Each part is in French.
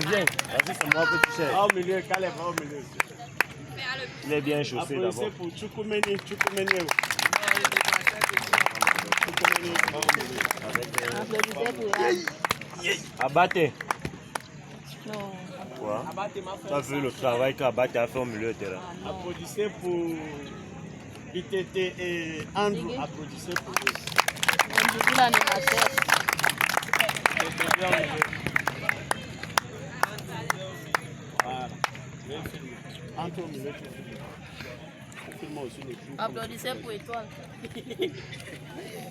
Viens. Vas-y, c'est moi que tu sais. Au milieu, Caleb, au milieu. Il est bien chaussé d'abord. Applaudissez pour Tchoukoumeni. Abaté. Non. Quoi? Tu as vu le travail qu'Abaté a fait au milieu de terrain. Applaudissez pour ITT et Andrew. Applaudissez pour eux. Entre au milieu. Applaudissez pour Étoile.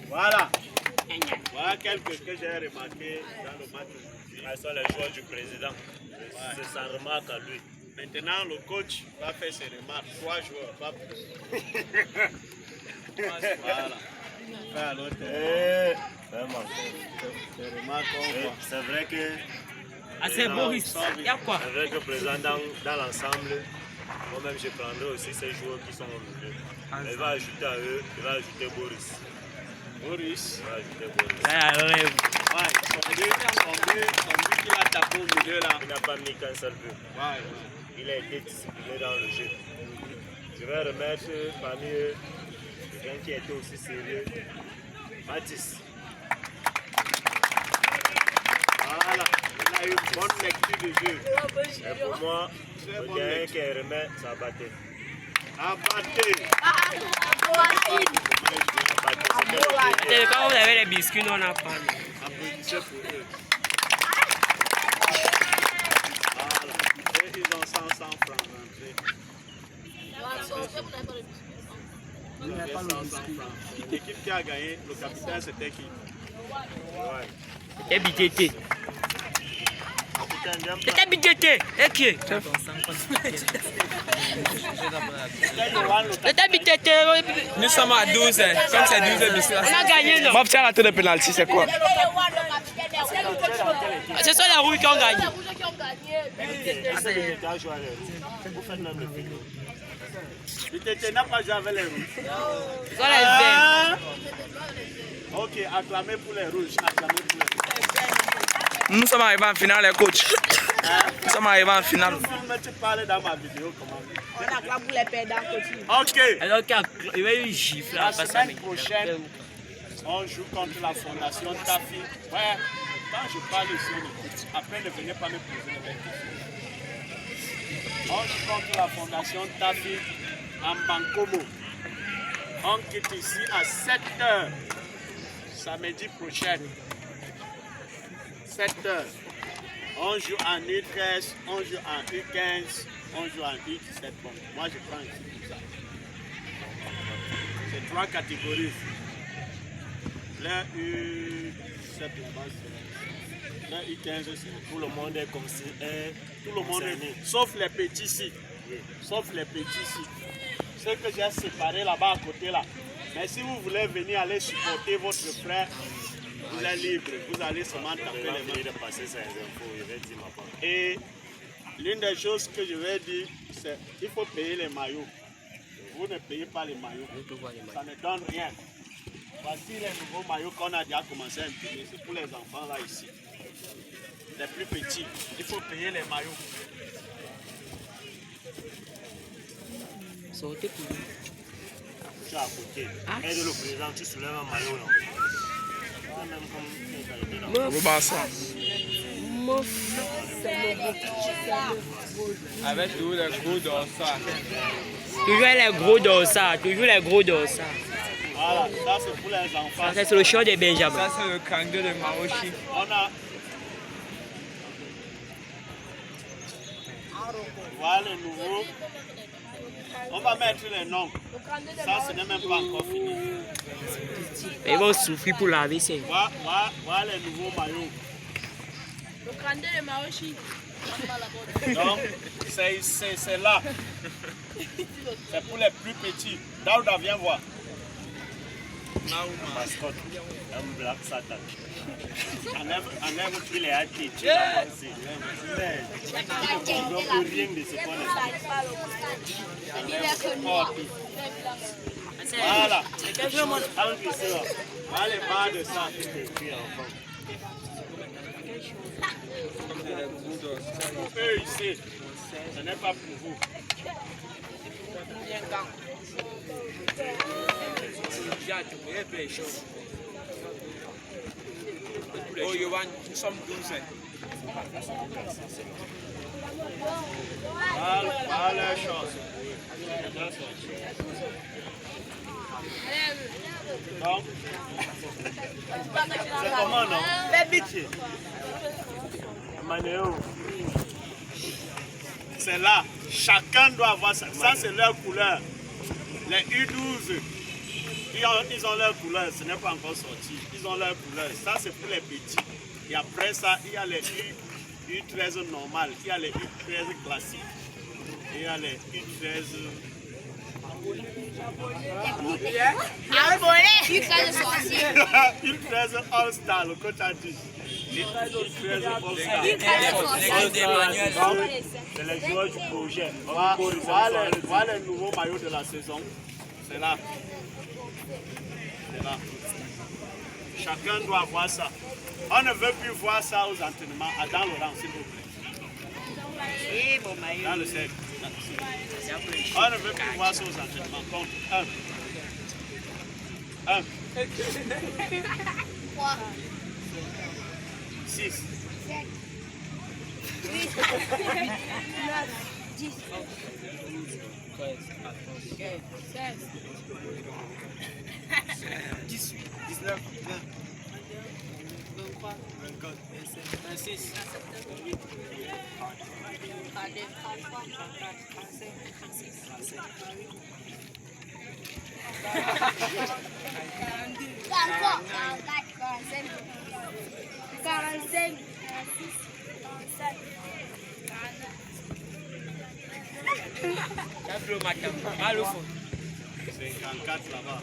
Voilà. Voilà quelque chose que j'ai remarqué dans le match aujourd'hui. Ce sont les joueurs du président. C'est sa remarque à lui. Maintenant, le coach va faire ses remarques. 3 joueurs, pas plus. Voilà. Fais à l'autre. C'est vrai que. Ah, c'est Boris. Il y a quoi? C'est vrai que présent dans l'ensemble, moi-même je prendrai aussi ces joueurs qui sont au milieu. Il va ajouter à eux, il va ajouter Boris. Boris. Il va ajouter Boris. Ouais, son but qu'il a tapé au milieu là. Il n'a pas mis qu'un seul but. Ouais. Il a été discipliné dans le jeu. Je vais remettre parmi eux quelqu'un qui était aussi sérieux, Mathis. Voilà, il a eu une bonne lecture du jeu. Et pour moi, le gars qui remet, ça battait. Abaté. Quand vous avez les biscuits, nous on a pas. Applaudissez pour eux. Voilà. Et ils ont 100 francs rentrés. L'équipe qui a gagné, le capitaine c'était qui? Et BTT. C'était BTT. Et qui? C'était BTT. Nous sommes à 12, comme c'est 12 biscuits. On a gagné, non? Mob, tu as raté le pénalty, c'est quoi? Ce sont les rouges qui ont gagné. Vous faites même le film. BTT n'a pas joué avec les rouges. Ce sont les verts. Ok, acclamez pour les rouges. Acclamez pour les rouges. Nous sommes arrivés en finale, les coachs. Nous sommes arrivés en finale. Tu parles dans ma vidéo comment? On acclame pour les perdants côté. Ok. Alors qu'il y a eu une gifle. La semaine prochaine, on joue contre la fondation Tafi. Ouais, quand je parle ici, on écoute. Après, ne venez pas me poser les questions. On joue contre la fondation Tafi en Bankomo. On quitte ici à 7h. Samedi prochain. 7h. On joue en U13, on joue en U15, on joue en U17. Bon, moi je prends ici tout ça. C'est 3 catégories. L'un U7, l'un U15, c'est Tout le monde est concerné. tout le monde, sauf les petits ici. Sauf les petits ici. Ceux que j'ai séparés là-bas à côté là. Mais si vous voulez venir aller supporter votre frère, vous êtes libre. Vous allez seulement taper les mains. De passer ces infos, il va dire ma part. Et l'une des choses que je vais dire, c'est qu'il faut payer les maillots. Vous ne payez pas les maillots. Ça ne donne rien. Voici les nouveaux maillots qu'on a déjà commencé à imprimer. C'est pour les enfants là ici. Les plus petits. Il faut payer les maillots. Sortez pour lui. Tu es à côté. Aide le président, tu soulèves un maillot là. C'est même comme Au Barça. Avec tous les gros dorsales. Toujours les gros dorsales. Toujours les gros dorsales. Voilà, ça c'est pour les enfants. Ça, c'est le show de Benjamin. Ça c'est le kangourou de Maoshi. On a. Voilà les nouveaux. On va mettre les noms. Ça, ce n'est même pas encore fini. Ils vont souffrir pour laver ça. Voilà les nouveaux maillots. Le crâne de Maoshi. Donc, c'est là. C'est pour les plus petits. Daouda, viens voir. mascotte, un Black Satan. Enlève tous les hâtés, tu Yeah. vas avancer. Mais, on ne peut rien de ce qu'on a Voilà. Avec ça, Voilà les barres de ça. c'est écrit enfant. Pour eux ici, ce n'est pas pour vous. Oh, you want some goose? Voilà les choses. Donc, C'est comment, non? Manéo. c'est là. Chacun doit avoir ça. Ça, c'est leur couleur. Les U12, ils ont leur couleur. Ce n'est pas encore sorti. Ils ont leur couleur. Ça, c'est pour les petits. Et après ça, il y a les U13 normales. Il y a les U13 classiques. Et il y a les U13... U13 All-Star, le coach a dit. U13 All-Star. C'est les joueurs du projet. Voilà le nouveau maillot de la saison. C'est là. C'est là. Chacun doit voir ça. On ne veut plus voir ça aux entraînements. Dans le rang, s'il vous plaît. Dans le cercle. On ne veut plus voir ça aux entraînements. Compte 1. 1. 6. 19, 20, 23, 24, 26, 28, 54 là-bas.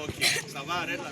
Ok, ça va, arrête là.